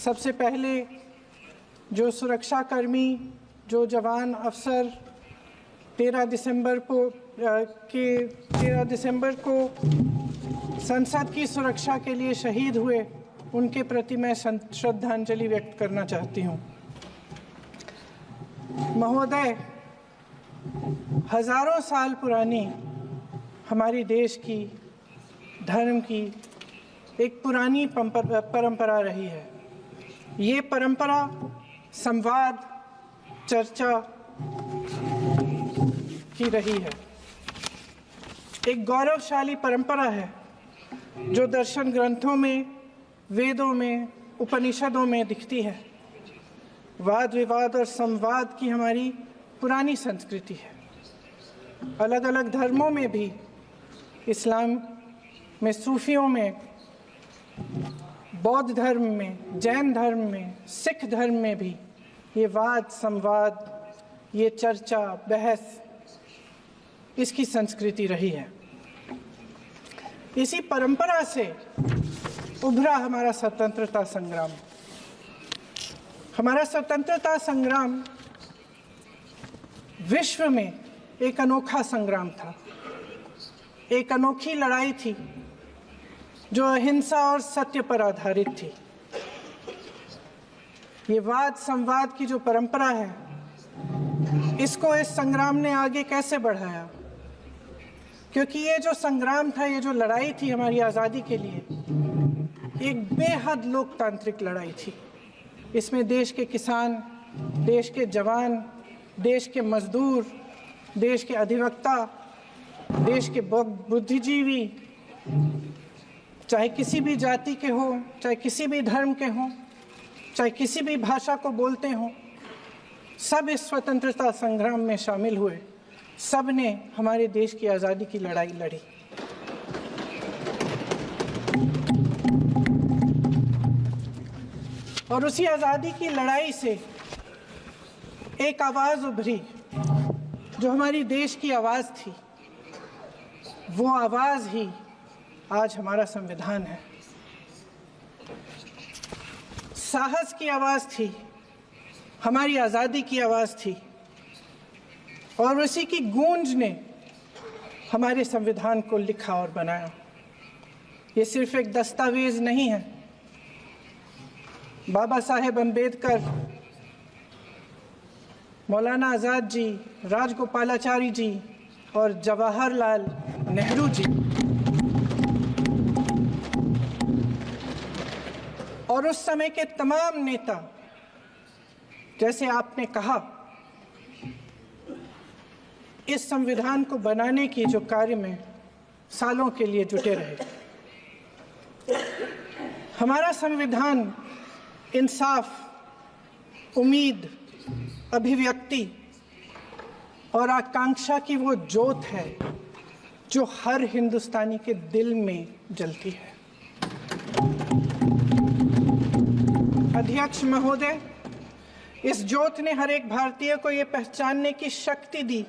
सबसे पहले जो सुरक्षाकर्मी, जो जवान अफसर 13 दिसंबर को संसद की सुरक्षा के लिए शहीद हुए, उनके प्रति मैं श्रद्धांजलि व्यक्त करना चाहती हूँ। महोदय, हजारों साल पुरानी हमारी देश की, धर्म की एक पुरानी परंपरा रही है। ये परंपरा संवाद, चर्चा की रही है। एक गौरवशाली परंपरा है जो दर्शन ग्रंथों में, वेदों में, उपनिषदों में दिखती है। वाद विवाद और संवाद की हमारी पुरानी संस्कृति है। अलग अलग धर्मों में भी, इस्लाम में, सूफियों में, बौद्ध धर्म में, जैन धर्म में, सिख धर्म में भी ये वाद संवाद, ये चर्चा बहस, इसकी संस्कृति रही है। इसी परंपरा से उभरा हमारा स्वतंत्रता संग्राम। हमारा स्वतंत्रता संग्राम विश्व में एक अनोखा संग्राम था, एक अनोखी लड़ाई थी जो अहिंसा और सत्य पर आधारित थी। ये वाद संवाद की जो परंपरा है, इसको इस संग्राम ने आगे कैसे बढ़ाया? क्योंकि ये जो संग्राम था, ये जो लड़ाई थी हमारी आज़ादी के लिए, एक बेहद लोकतांत्रिक लड़ाई थी। इसमें देश के किसान, देश के जवान, देश के मजदूर, देश के अधिवक्ता, देश के बुद्धिजीवी, चाहे किसी भी जाति के हो, चाहे किसी भी धर्म के हों, चाहे किसी भी भाषा को बोलते हों, सब इस स्वतंत्रता संग्राम में शामिल हुए। सब ने हमारे देश की आज़ादी की लड़ाई लड़ी। और उसी आज़ादी की लड़ाई से एक आवाज़ उभरी जो हमारी देश की आवाज़ थी। वो आवाज़ ही आज हमारा संविधान है। साहस की आवाज़ थी, हमारी आज़ादी की आवाज़ थी, और उसी की गूंज ने हमारे संविधान को लिखा और बनाया। ये सिर्फ एक दस्तावेज नहीं है। बाबा साहेब अम्बेडकर, मौलाना आज़ाद जी, राजगोपालाचारी जी और जवाहरलाल नेहरू जी और उस समय के तमाम नेता, जैसे आपने कहा, इस संविधान को बनाने की जो कार्य में सालों के लिए जुटे रहे। हमारा संविधान इंसाफ, उम्मीद, अभिव्यक्ति और आकांक्षा की वो ज्योत है जो हर हिंदुस्तानी के दिल में जलती है। अध्यक्ष महोदय, इस ज्योत ने हर एक भारतीय को ये पहचानने की शक्ति दी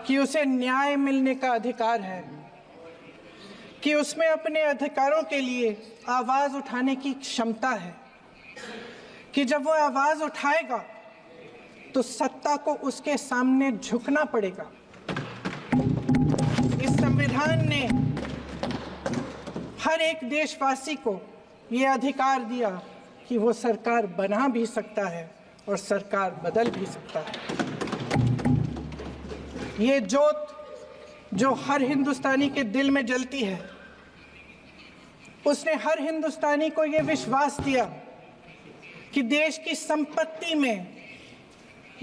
कि उसे न्याय मिलने का अधिकार है, कि उसमें अपने अधिकारों के लिए आवाज़ उठाने की क्षमता है, कि जब वो आवाज़ उठाएगा तो सत्ता को उसके सामने झुकना पड़ेगा। इस संविधान ने हर एक देशवासी को ये अधिकार दिया कि वो सरकार बना भी सकता है और सरकार बदल भी सकता है। ये ज्योत जो हर हिंदुस्तानी के दिल में जलती है, उसने हर हिंदुस्तानी को ये विश्वास दिया कि देश की संपत्ति में,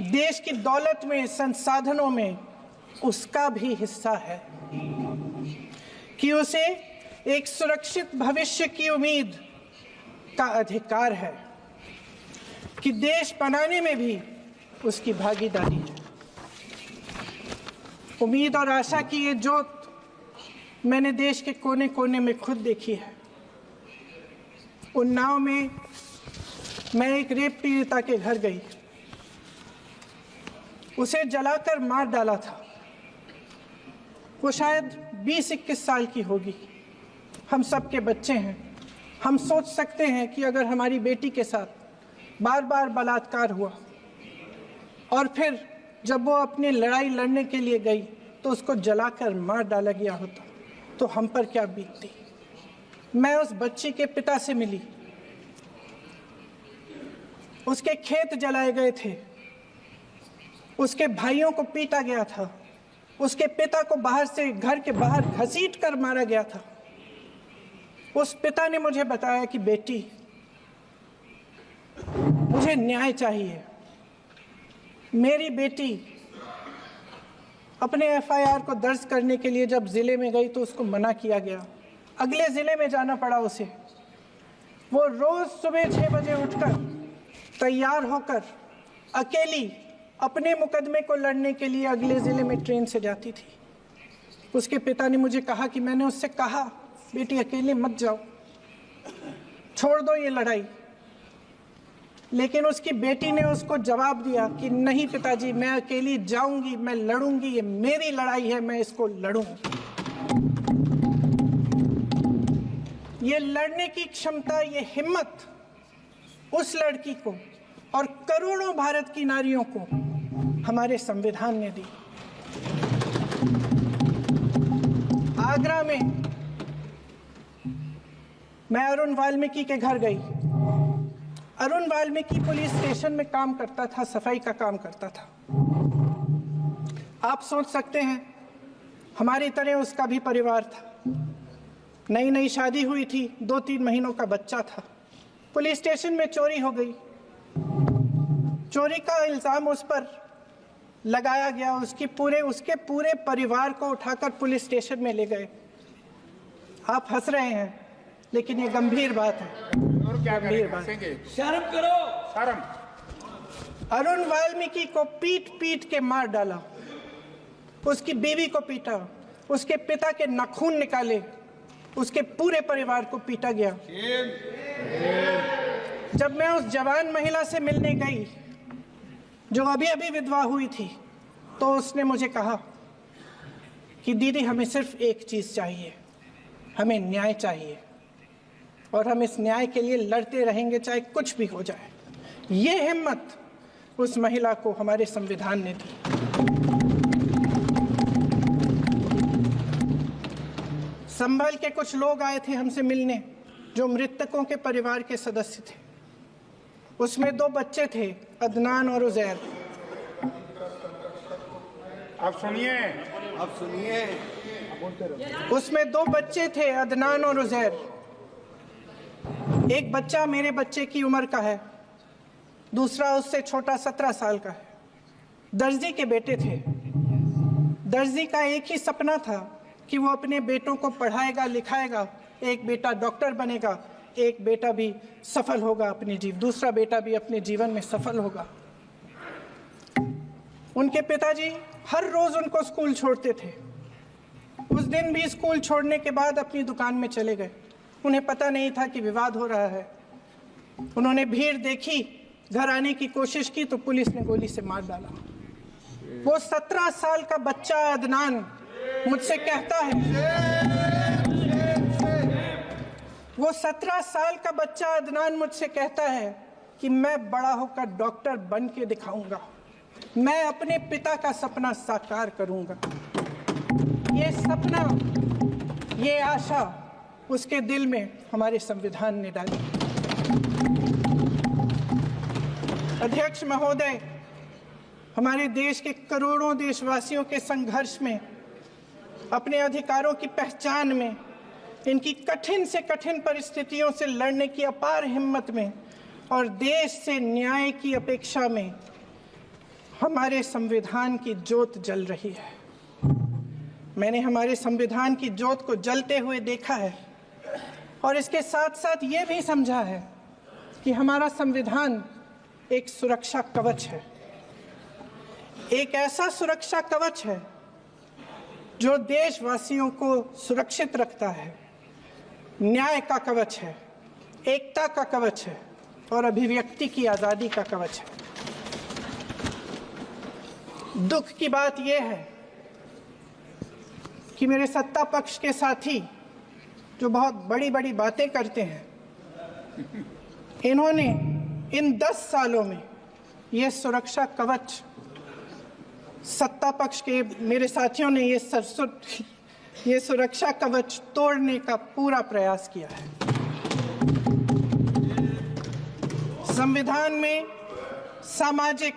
देश की दौलत में, संसाधनों में उसका भी हिस्सा है, कि उसे एक सुरक्षित भविष्य की उम्मीद का अधिकार है, कि देश बनाने में भी उसकी भागीदारी है। उम्मीद और आशा की ये ज्योत मैंने देश के कोने कोने में खुद देखी है। उन्नाव में मैं एक रेप पीड़िता के घर गई, उसे जलाकर मार डाला था। वो शायद 20-21 साल की होगी। हम सब के बच्चे हैं। हम सोच सकते हैं कि अगर हमारी बेटी के साथ बार बार बलात्कार हुआ और फिर जब वो अपनी लड़ाई लड़ने के लिए गई तो उसको जलाकर मार डाला गया होता तो हम पर क्या बीतती। मैं उस बच्ची के पिता से मिली, उसके खेत जलाए गए थे, उसके भाइयों को पीटा गया था, उसके पिता को बाहर से घर के बाहर घसीट कर मारा गया था। उस पिता ने मुझे बताया कि बेटी, मुझे न्याय चाहिए। मेरी बेटी अपने एफआईआर को दर्ज करने के लिए जब जिले में गई तो उसको मना किया गया, अगले जिले में जाना पड़ा उसे। वो रोज सुबह 6 बजे उठकर तैयार होकर अकेली अपने मुकदमे को लड़ने के लिए अगले जिले में ट्रेन से जाती थी। उसके पिता ने मुझे कहा कि मैंने उससे कहा, बेटी अकेले मत जाओ, छोड़ दो ये लड़ाई, लेकिन उसकी बेटी ने उसको जवाब दिया कि नहीं पिताजी, मैं अकेली जाऊंगी, मैं लड़ूंगी, ये मेरी लड़ाई है, मैं इसको लड़ूंगी। ये लड़ने की क्षमता, ये हिम्मत उस लड़की को और करोड़ों भारत की नारियों को हमारे संविधान ने दी। आगरा में मैं अरुण वाल्मीकि के घर गई। अरुण वाल्मीकि पुलिस स्टेशन में काम करता था, सफाई का काम करता था। आप सोच सकते हैं हमारी तरह उसका भी परिवार था। नई नई शादी हुई थी, 2-3 महीनों का बच्चा था। पुलिस स्टेशन में चोरी हो गई। चोरी का इल्जाम उस पर लगाया गया। उसके पूरे परिवार को उठाकर पुलिस स्टेशन में ले गए। आप हंस रहे हैं, लेकिन ये गंभीर बात है। गंभीर बात। शर्म करो, शर्म। अरुण वाल्मीकि को पीट पीट के मार डाला, उसकी बीवी को पीटा, उसके पिता के नाखून निकाले, उसके पूरे परिवार को पीटा गया। जब मैं उस जवान महिला से मिलने गई जो अभी अभी विधवा हुई थी, तो उसने मुझे कहा कि दीदी, हमें सिर्फ एक चीज चाहिए, हमें न्याय चाहिए और हम इस न्याय के लिए लड़ते रहेंगे, चाहे कुछ भी हो जाए। ये हिम्मत उस महिला को हमारे संविधान ने दी। संभल के कुछ लोग आए थे हमसे मिलने जो मृतकों के परिवार के सदस्य थे। उसमें 2 बच्चे थे, अदनान और उजैर। अब सुनिए, उसमें 2 बच्चे थे, अदनान और उजैर। एक बच्चा मेरे बच्चे की उम्र का है, दूसरा उससे छोटा 17 साल का है। दर्जी के बेटे थे। दर्जी का एक ही सपना था कि वो अपने बेटों को पढ़ाएगा, लिखाएगा। एक बेटा डॉक्टर बनेगा, एक बेटा भी सफल होगा दूसरा बेटा भी अपने जीवन में सफल होगा। उनके पिताजी हर रोज उनको स्कूल छोड़ते थे। उस दिन भी स्कूल छोड़ने के बाद अपनी दुकान में चले गए। उन्हें पता नहीं था कि विवाद हो रहा है। उन्होंने भीड़ देखी, घर आने की कोशिश की तो पुलिस ने गोली से मार डाला। वो 17 साल का बच्चा अदनान मुझसे कहता है, वो 17 साल का बच्चा अदनान मुझसे कहता है कि मैं बड़ा होकर डॉक्टर बन के दिखाऊंगा, मैं अपने पिता का सपना साकार करूंगा। ये सपना, ये आशा उसके दिल में हमारे संविधान ने डाली। अध्यक्ष महोदय, हमारे देश के करोड़ों देशवासियों के संघर्ष में, अपने अधिकारों की पहचान में, इनकी कठिन से कठिन परिस्थितियों से लड़ने की अपार हिम्मत में और देश से न्याय की अपेक्षा में हमारे संविधान की ज्योत जल रही है। मैंने हमारे संविधान की ज्योत को जलते हुए देखा है और इसके साथ साथ ये भी समझा है कि हमारा संविधान एक सुरक्षा कवच है। एक ऐसा सुरक्षा कवच है जो देशवासियों को सुरक्षित रखता है, न्याय का कवच है, एकता का कवच है और अभिव्यक्ति की आज़ादी का कवच है। दुख की बात यह है कि मेरे सत्ता पक्ष के साथी जो बहुत बड़ी बड़ी बातें करते हैं, इन्होंने इन 10 सालों में ये सुरक्षा कवच, सत्ता पक्ष के मेरे साथियों ने ये सुरक्षा कवच तोड़ने का पूरा प्रयास किया है। संविधान में सामाजिक,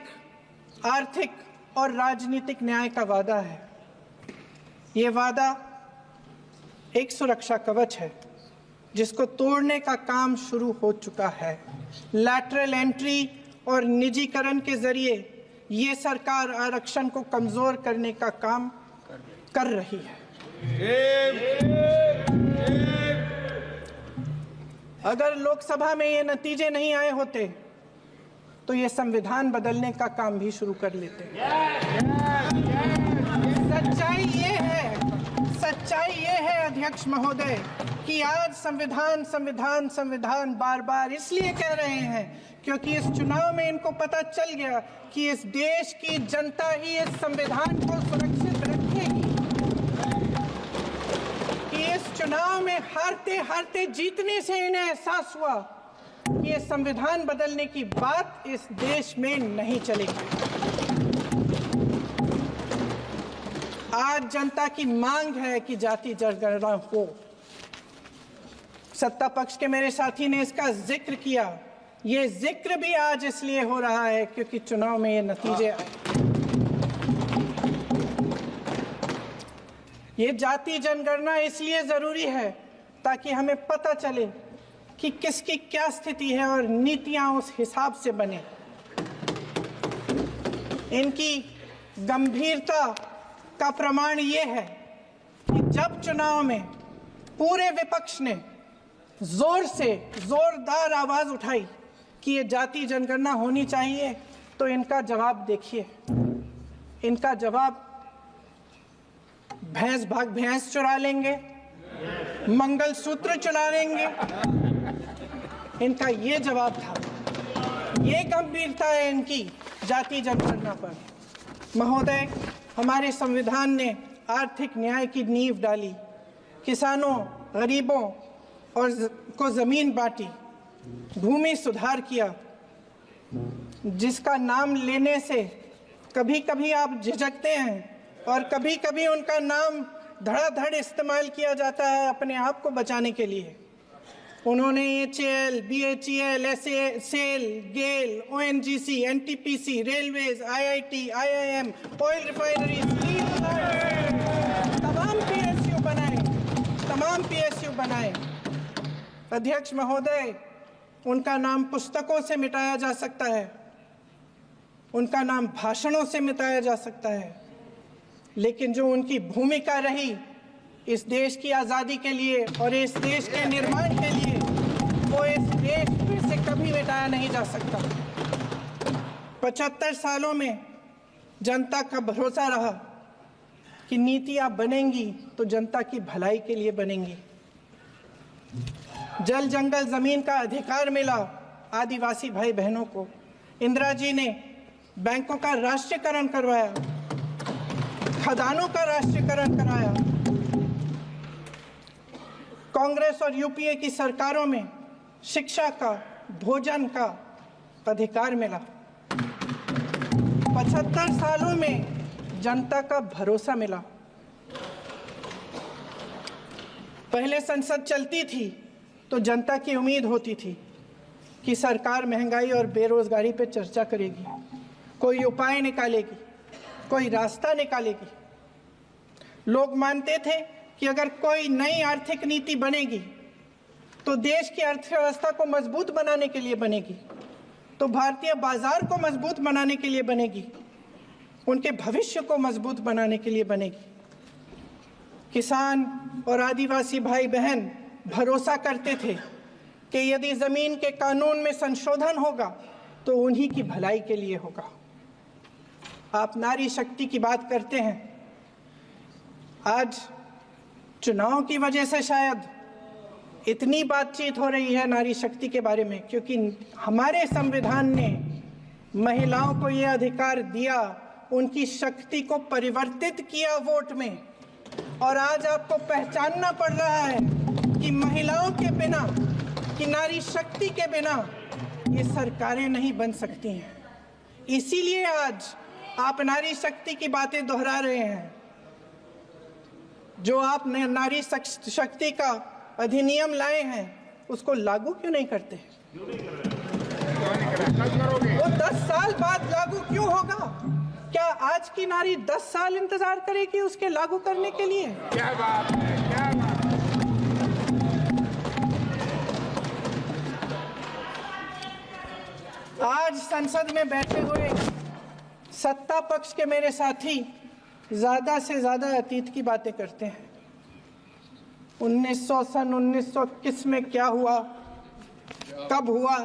आर्थिक और राजनीतिक न्याय का वादा है। ये वादा एक सुरक्षा कवच है जिसको तोड़ने का काम शुरू हो चुका है। लैटरल एंट्री और निजीकरण के जरिए ये सरकार आरक्षण को कमजोर करने का काम कर रही है। अगर लोकसभा में ये नतीजे नहीं आए होते तो ये संविधान बदलने का काम भी शुरू कर लेते। सच्चाई ये है अध्यक्ष महोदय कि आज संविधान बार बार इसलिए कह रहे हैं क्योंकि इस चुनाव में इनको पता चल गया कि इस देश की जनता ही इस संविधान को सुरक्षित रखेगी, कि इस चुनाव में हारते जीतने से इन्हें एहसास हुआ कि ये संविधान बदलने की बात इस देश में नहीं चलेगी। आज जनता की मांग है कि जाति जनगणना हो। सत्ता पक्ष के मेरे साथी ने इसका जिक्र किया। ये जिक्र भी आज इसलिए हो रहा है क्योंकि चुनाव में ये नतीजे आए। ये जाति जनगणना इसलिए जरूरी है ताकि हमें पता चले कि किसकी क्या स्थिति है और नीतियां उस हिसाब से बने। इनकी गंभीरता का प्रमाण ये है कि जब चुनाव में पूरे विपक्ष ने जोरदार आवाज उठाई कि ये जाति जनगणना होनी चाहिए, तो इनका जवाब देखिए। इनका जवाब भैंस भाग भैंस चुरा लेंगे, मंगलसूत्र चुरा लेंगे। इनका ये जवाब था। ये गंभीरता है इनकी जाति जनगणना पर। महोदय, हमारे संविधान ने आर्थिक न्याय की नींव डाली, किसानों, गरीबों और को जमीन बांटी, भूमि सुधार किया, जिसका नाम लेने से कभी कभी आप झिझकते हैं और कभी कभी उनका नाम धड़ाधड़ इस्तेमाल किया जाता है अपने आप को बचाने के लिए। उन्होंने HAL, BHEL, SAIL, GAIL, ONGC, NTPC, railways, IIT, IIM, oil refineries, तमाम PSU बनाए। अध्यक्ष महोदय, उनका नाम पुस्तकों से मिटाया जा सकता है, उनका नाम भाषणों से मिटाया जा सकता है, लेकिन जो उनकी भूमिका रही इस देश की आज़ादी के लिए और इस देश के निर्माण के लिए, वो इस देश में से कभी मिटाया नहीं जा सकता। 75 सालों में जनता का भरोसा रहा कि नीतियां बनेंगी तो जनता की भलाई के लिए बनेंगी। जल जंगल जमीन का अधिकार मिला आदिवासी भाई बहनों को। इंदिरा जी ने बैंकों का राष्ट्रीयकरण करवाया, खदानों का राष्ट्रीयकरण कराया। कांग्रेस और यूपीए की सरकारों में शिक्षा का, भोजन का अधिकार मिला। 75 सालों में जनता का भरोसा मिला। पहले संसद चलती थी तो जनता की उम्मीद होती थी कि सरकार महंगाई और बेरोजगारी पर चर्चा करेगी, कोई उपाय निकालेगी, कोई रास्ता निकालेगी। लोग मानते थे कि अगर कोई नई आर्थिक नीति बनेगी तो देश की अर्थव्यवस्था को मजबूत बनाने के लिए बनेगी, तो भारतीय बाजार को मजबूत बनाने के लिए बनेगी, उनके भविष्य को मजबूत बनाने के लिए बनेगी। किसान और आदिवासी भाई बहन भरोसा करते थे कि यदि जमीन के कानून में संशोधन होगा तो उन्हीं की भलाई के लिए होगा। आप नारी शक्ति की बात करते हैं। आज चुनाव की वजह से शायद इतनी बातचीत हो रही है नारी शक्ति के बारे में, क्योंकि हमारे संविधान ने महिलाओं को यह अधिकार दिया, उनकी शक्ति को परिवर्तित किया वोट में। और आज आपको पहचानना पड़ रहा है कि महिलाओं के बिना कि नारी शक्ति के बिना ये सरकारें नहीं बन सकती हैं। इसीलिए आज आप नारी शक्ति की बातें दोहरा रहे हैं। जो आप नारी शक्ति का अधिनियम लाए हैं उसको लागू क्यों नहीं करते? वो 10 साल बाद लागू क्यों होगा? क्या आज की नारी 10 साल इंतजार करेगी उसके लागू करने के लिए? क्या बात है, क्या बात है। आज संसद में बैठे हुए सत्ता पक्ष के मेरे साथी ज्यादा से ज्यादा अतीत की बातें करते हैं। 1900 किस में क्या हुआ, कब हुआ,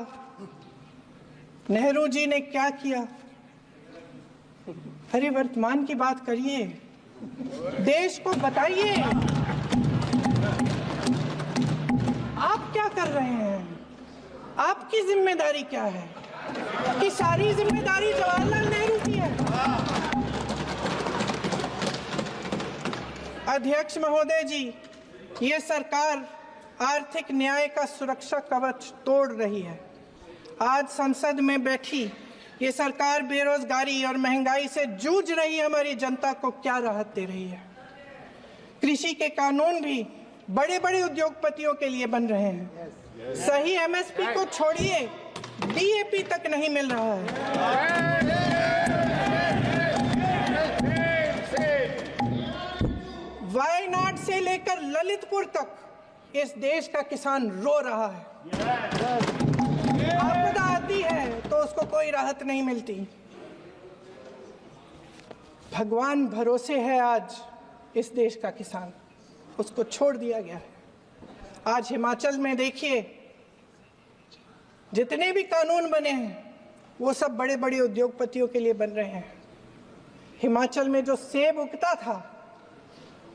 नेहरू जी ने क्या किया। अरे वर्तमान की बात करिए, देश को बताइए आप क्या कर रहे हैं, आपकी जिम्मेदारी क्या है? कि सारी जिम्मेदारी जवाहरलाल नेहरू की है। अध्यक्ष महोदय जी, ये सरकार आर्थिक न्याय का सुरक्षा कवच तोड़ रही है। आज संसद में बैठी ये सरकार बेरोजगारी और महंगाई से जूझ रही हमारी जनता को क्या राहत दे रही है? कृषि के कानून भी बड़े बड़े उद्योगपतियों के लिए बन रहे हैं। सही एमएसपी को छोड़िए, डीएपी तक नहीं मिल रहा है। वायनाड से लेकर ललितपुर तक इस देश का किसान रो रहा है। आपदा आती है तो उसको कोई राहत नहीं मिलती। भगवान भरोसे है आज इस देश का किसान, उसको छोड़ दिया गया है। आज हिमाचल में देखिए, जितने भी कानून बने हैं वो सब बड़े बड़े उद्योगपतियों के लिए बन रहे हैं। हिमाचल में जो सेब उगता था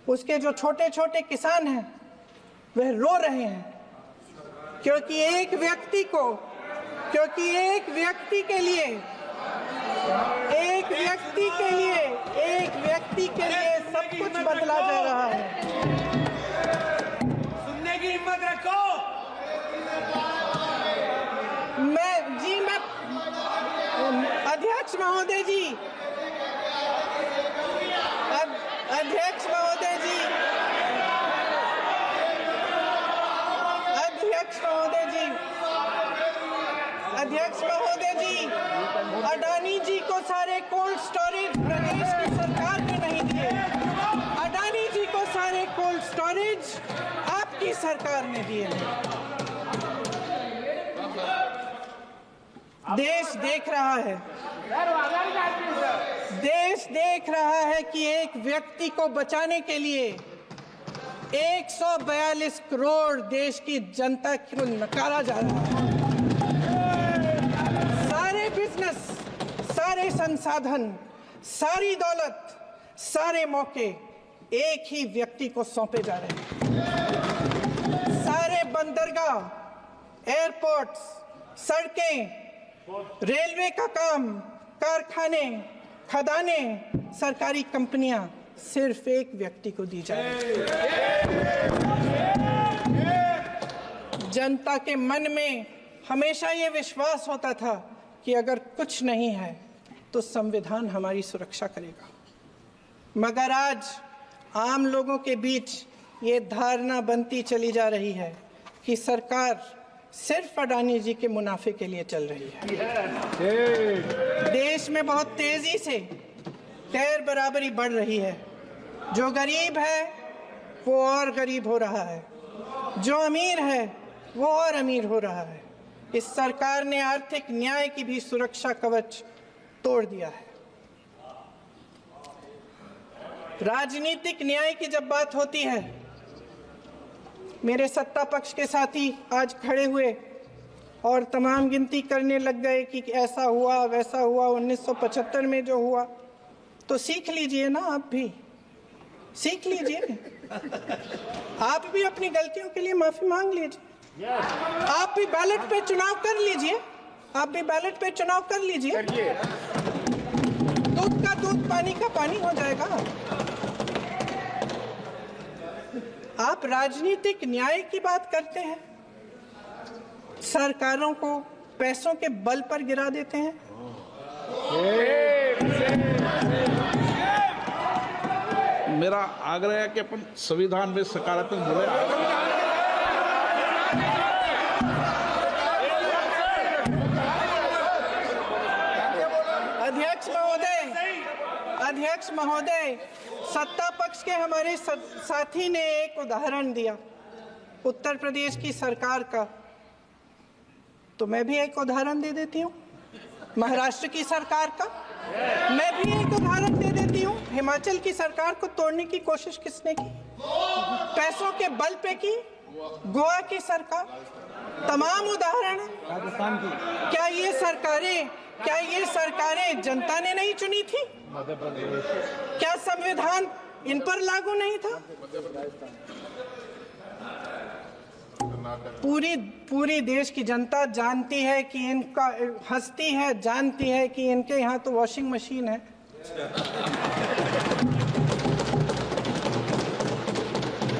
उसके जो छोटे छोटे किसान हैं वह रो रहे हैं, क्योंकि एक व्यक्ति के लिए सब कुछ बदला जा रहा है। सुनने की हिम्मत रखो। अध्यक्ष महोदय जी, अध्यक्ष महोदय जी, अडानी जी को सारे कोल्ड स्टोरेज प्रदेश की सरकार ने नहीं दिए। अडानी जी को सारे कोल्ड स्टोरेज आपकी सरकार ने दिए। देश देख रहा है कि एक व्यक्ति को बचाने के लिए 142 करोड़ देश की जनता को नकारा जा रहा है। सारे बिजनेस, सारे संसाधन, सारी दौलत, सारे मौके एक ही व्यक्ति को सौंपे जा रहे हैं। सारे बंदरगाह, एयरपोर्ट्स, सड़कें, रेलवे का काम, कारखाने, खदानें, सरकारी कंपनियां सिर्फ एक व्यक्ति को दी जा रही है। जनता के मन में हमेशा ये विश्वास होता था कि अगर कुछ नहीं है तो संविधान हमारी सुरक्षा करेगा, मगर आज आम लोगों के बीच ये धारणा बनती चली जा रही है कि सरकार सिर्फ अडानी जी के मुनाफे के लिए चल रही है। देश में बहुत तेजी से गैर बराबरी बढ़ रही है। जो गरीब है वो और गरीब हो रहा है, जो अमीर है वो और अमीर हो रहा है। इस सरकार ने आर्थिक न्याय की भी सुरक्षा कवच तोड़ दिया है। राजनीतिक न्याय की जब बात होती है, मेरे सत्ता पक्ष के साथी आज खड़े हुए और तमाम गिनती करने लग गए कि ऐसा हुआ वैसा हुआ 1975 में जो हुआ। तो सीख लीजिए ना, आप भी सीख लीजिए। आप भी अपनी गलतियों के लिए माफी मांग लीजिए। आप भी बैलेट पे चुनाव कर लीजिए। दूध का दूध, पानी का पानी हो जाएगा। आप राजनीतिक न्याय की बात करते हैं। सरकारों को पैसों के बल पर गिरा देते हैं। मेरा आग्रह है कि अपन संविधान में सकारात्मक बोले। अध्यक्ष महोदय, सत्ता पक्ष के हमारे साथी ने एक उदाहरण दिया उत्तर प्रदेश की सरकार का, तो मैं भी एक उदाहरण दे देती हूँ महाराष्ट्र की सरकार का। मैं भी एक उदाहरण दे देती हूँ हिमाचल की सरकार को तोड़ने की कोशिश किसने की, पैसों के बल पे की, गोवा की सरकार। तमाम उदाहरण है। राजस्थान की क्या ये सरकारें जनता ने नहीं चुनी थी? क्या संविधान इन पर लागू नहीं था? पूरी देश की जनता जानती है कि इनका हंसती है, जानती है कि इनके यहाँ तो वॉशिंग मशीन है।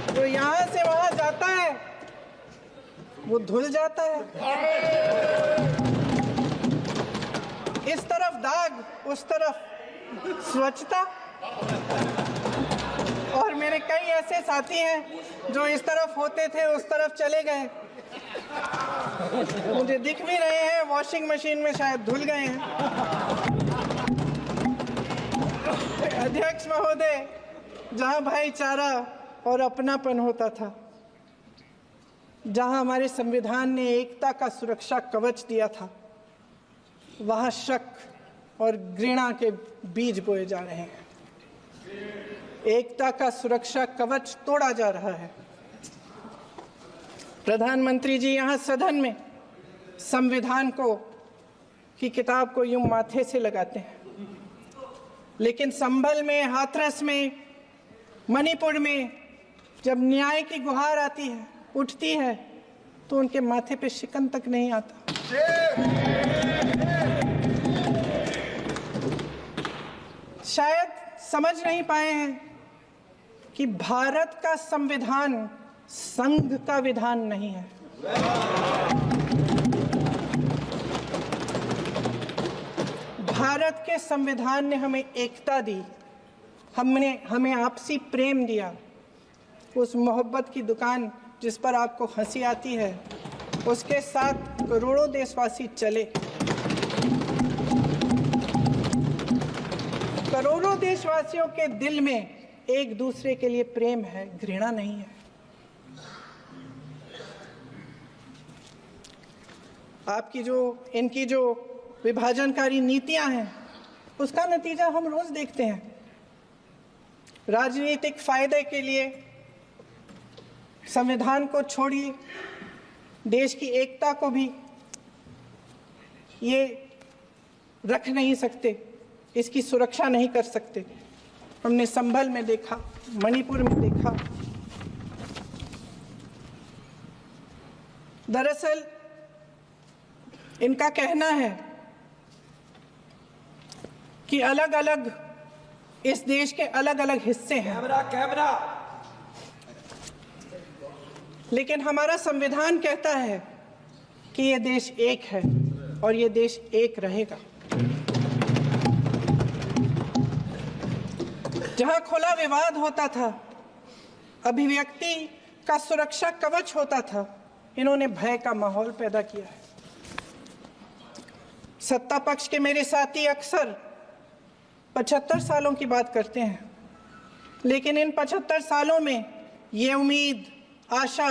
तो यहाँ से वहां जाता है वो धुल जाता है। इस तरफ दाग, उस तरफ स्वच्छता। और मेरे कई ऐसे साथी हैं जो इस तरफ होते थे उस तरफ चले गए, मुझे दिख भी रहे हैं, वॉशिंग मशीन में शायद धुल गए हैं। अध्यक्ष महोदय, जहां भाईचारा और अपनापन होता था, जहां हमारे संविधान ने एकता का सुरक्षा कवच दिया था, वहां शक और घृणा के बीज बोए जा रहे हैं। एकता का सुरक्षा कवच तोड़ा जा रहा है। प्रधानमंत्री जी यहाँ सदन में संविधान की किताब को यूं माथे से लगाते हैं, लेकिन संभल में, हाथरस में, मणिपुर में जब न्याय की गुहार आती है, उठती है, तो उनके माथे पे शिकन तक नहीं आता। शायद समझ नहीं पाए हैं कि भारत का संविधान संघ का विधान नहीं है। भारत के संविधान ने हमें एकता दी, हमें आपसी प्रेम दिया। उस मोहब्बत की दुकान जिस पर आपको हंसी आती है, उसके साथ करोड़ों देशवासी चले। करोड़ों देशवासियों के दिल में एक दूसरे के लिए प्रेम है, घृणा नहीं है। इनकी जो विभाजनकारी नीतियां हैं, उसका नतीजा हम रोज देखते हैं। राजनीतिक फायदे के लिए संविधान को छोड़िए, देश की एकता को भी ये रख नहीं सकते, इसकी सुरक्षा नहीं कर सकते। हमने संभल में देखा, मणिपुर में देखा। दरअसल इनका कहना है कि अलग अलग इस देश के अलग अलग हिस्से हैं। कैमरा। लेकिन हमारा संविधान कहता है कि ये देश एक है और ये देश एक रहेगा। जहां खुला विवाद होता था, अभिव्यक्ति का सुरक्षा कवच होता था, इन्होंने भय का माहौल पैदा किया है। सत्ता पक्ष के मेरे साथी अक्सर 75 सालों की बात करते हैं, लेकिन इन 75 सालों में ये उम्मीद, आशा,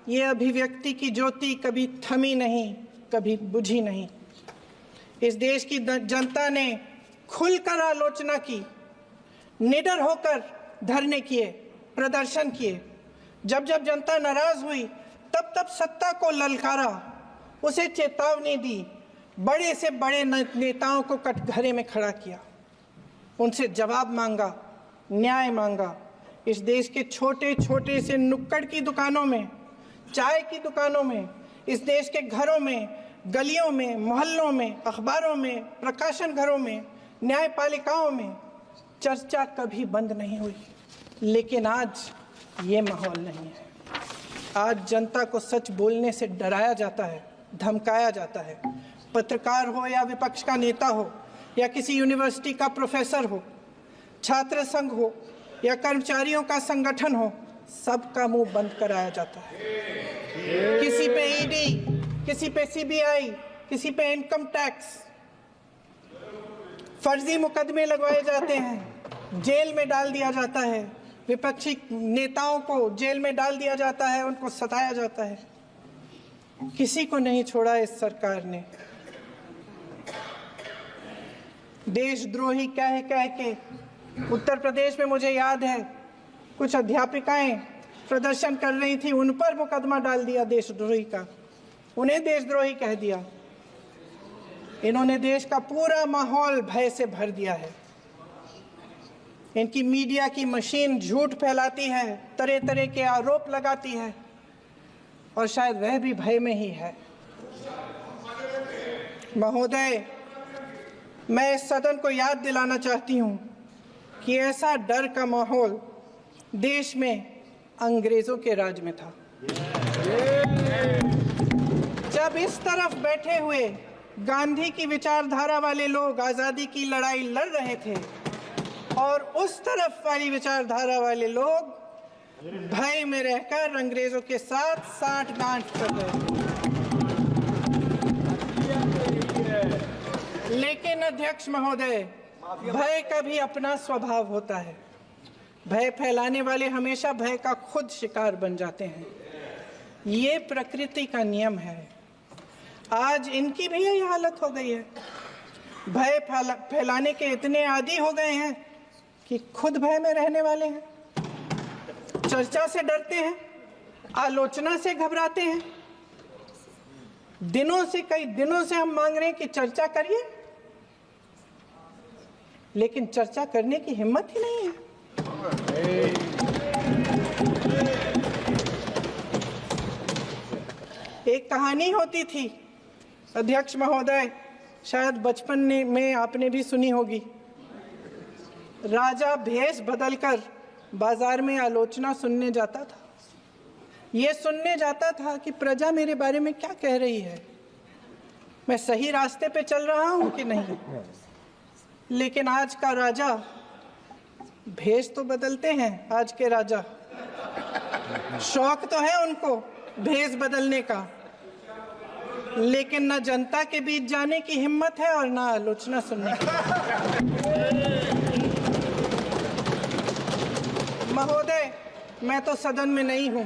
ये अभिव्यक्ति की ज्योति कभी थमी नहीं, कभी बुझी नहीं। इस देश की जनता ने खुलकर आलोचना की, निडर होकर धरने किए, प्रदर्शन किए। जब जब जनता नाराज हुई, तब तब सत्ता को ललकारा, उसे चेतावनी दी, बड़े से बड़े नेताओं को कटघरे में खड़ा किया, उनसे जवाब मांगा, न्याय मांगा। इस देश के छोटे छोटे से नुक्कड़ की दुकानों में, चाय की दुकानों में, इस देश के घरों में, गलियों में, मोहल्लों में, अखबारों में, प्रकाशन घरों में, न्यायपालिकाओं में चर्चा कभी बंद नहीं हुई। लेकिन आज ये माहौल नहीं है। आज जनता को सच बोलने से डराया जाता है। धमकाया जाता है। पत्रकार हो या विपक्ष का नेता हो या किसी यूनिवर्सिटी का प्रोफेसर हो, छात्र संघ हो या कर्मचारियों का संगठन हो, सबका मुंह बंद कराया जाता है। किसी पे ईडी, किसी पे सीबीआई, किसी पे इनकम टैक्स, फर्जी मुकदमे लगवाए जाते हैं, जेल में डाल दिया जाता है, विपक्षी नेताओं को जेल में डाल दिया जाता है, उनको सताया जाता है। किसी को नहीं छोड़ा इस सरकार ने। देशद्रोही कह के उत्तर प्रदेश में मुझे याद है कुछ अध्यापिकाएं प्रदर्शन कर रही थी, उन पर मुकदमा डाल दिया देशद्रोही का, उन्हें देशद्रोही कह दिया। इन्होंने देश का पूरा माहौल भय से भर दिया है। इनकी मीडिया की मशीन झूठ फैलाती है, तरह तरह के आरोप लगाती है, और शायद वह भी भय में ही है। महोदय, मैं इस सदन को याद दिलाना चाहती हूं कि ऐसा डर का माहौल देश में अंग्रेजों के राज में था। जब इस तरफ बैठे हुए गांधी की विचारधारा वाले लोग आज़ादी की लड़ाई लड़ रहे थे और उस तरफ वाली विचारधारा वाले लोग भय में रहकर अंग्रेजों के साथ साठ-गांठ कर रहे थे। लेकिन अध्यक्ष महोदय, भय का भी अपना स्वभाव होता है। भय फैलाने वाले हमेशा भय का खुद शिकार बन जाते हैं। ये प्रकृति का नियम है। आज इनकी भी यही हालत हो गई है। भय फैलाने के इतने आदी हो गए हैं कि खुद भय में रहने वाले हैं, चर्चा से डरते हैं, आलोचना से घबराते हैं। कई दिनों से हम मांग रहे हैं कि चर्चा करिए, लेकिन चर्चा करने की हिम्मत ही नहीं है। एक कहानी होती थी अध्यक्ष महोदय, शायद बचपन में आपने भी सुनी होगी। राजा भेष बदलकर बाजार में आलोचना सुनने जाता था। ये सुनने जाता था कि प्रजा मेरे बारे में क्या कह रही है, मैं सही रास्ते पे चल रहा हूं कि नहीं। लेकिन आज का राजा, भेष तो बदलते हैं आज के राजा, शौक तो है उनको भेष बदलने का, लेकिन न जनता के बीच जाने की हिम्मत है और न आलोचना सुनने की। महोदय, मैं तो सदन में नहीं हूं।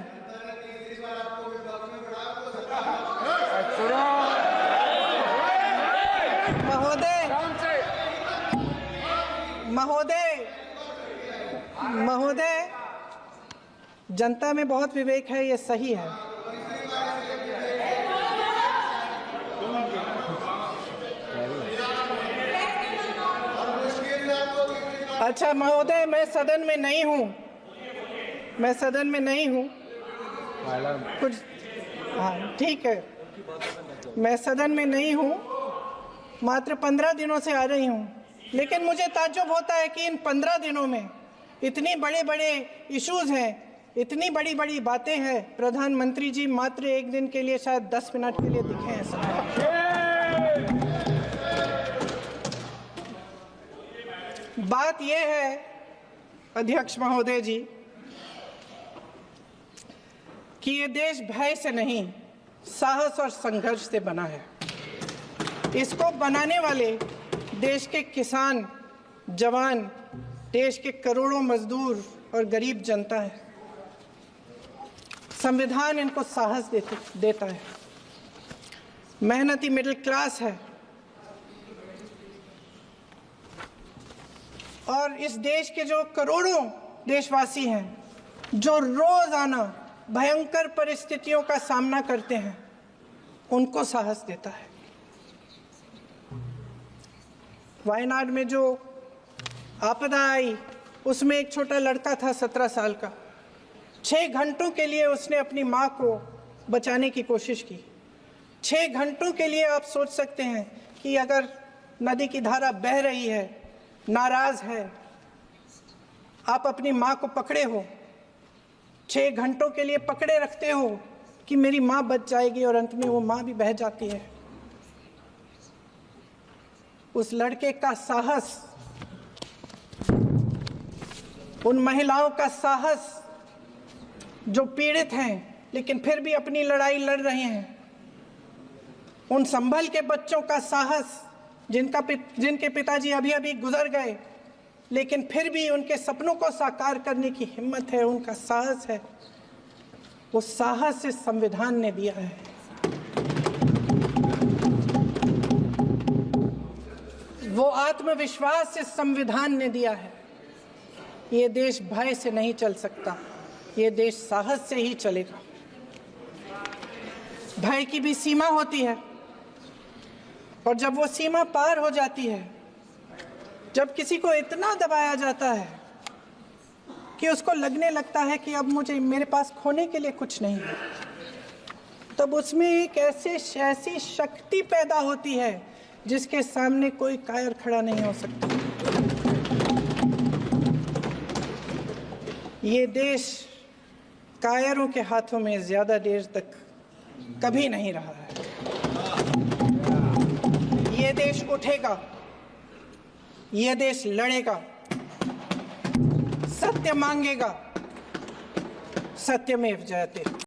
महोदय, जनता में बहुत विवेक है, ये सही है। अच्छा महोदय, मैं सदन में नहीं हूँ, कुछ हाँ ठीक है, मैं सदन में नहीं हूँ, मात्र 15 दिनों से आ रही हूँ। लेकिन मुझे ताज्जुब होता है कि इन 15 दिनों में इतनी बड़े इश्यूज हैं, इतनी बड़ी बातें हैं, प्रधानमंत्री जी मात्र एक दिन के लिए, शायद 10 मिनट के लिए दिखे हैं सब। बात यह है अध्यक्ष महोदय जी कि ये देश भय से नहीं, साहस और संघर्ष से बना है। इसको बनाने वाले देश के किसान, जवान, देश के करोड़ों मजदूर और गरीब जनता है। संविधान इनको साहस देता है। मेहनती मिडिल क्लास है और इस देश के जो करोड़ों देशवासी हैं, जो रोजाना भयंकर परिस्थितियों का सामना करते हैं, उनको साहस देता है। वायनाड में जो आपदा आई, उसमें एक छोटा लड़का था 17 साल का। 6 घंटों के लिए उसने अपनी माँ को बचाने की कोशिश की। 6 घंटों के लिए आप सोच सकते हैं कि अगर नदी की धारा बह रही है, नाराज है, आप अपनी माँ को पकड़े हो, 6 घंटों के लिए पकड़े रखते हो, कि मेरी माँ बच जाएगी और अंत में वो माँ भी बह जाती है। उस लड़के का साहस, उन महिलाओं का साहस जो पीड़ित हैं लेकिन फिर भी अपनी लड़ाई लड़ रहे हैं, उन संभल के बच्चों का साहस जिनके पिताजी अभी अभी गुजर गए लेकिन फिर भी उनके सपनों को साकार करने की हिम्मत है, उनका साहस है, वो साहस इस संविधान ने दिया है। वो आत्मविश्वास इस संविधान ने दिया है। ये देश भय से नहीं चल सकता, ये देश साहस से ही चलेगा। भय की भी सीमा होती है और जब वो सीमा पार हो जाती है, जब किसी को इतना दबाया जाता है कि उसको लगने लगता है कि अब मेरे पास खोने के लिए कुछ नहीं है, तब उसमें एक ऐसी शक्ति पैदा होती है जिसके सामने कोई कायर खड़ा नहीं हो सकता। ये देश कायरों के हाथों में ज्यादा देर तक कभी नहीं रहा है। ये देश उठेगा, ये देश लड़ेगा, सत्य मांगेगा, सत्यमेव जयते।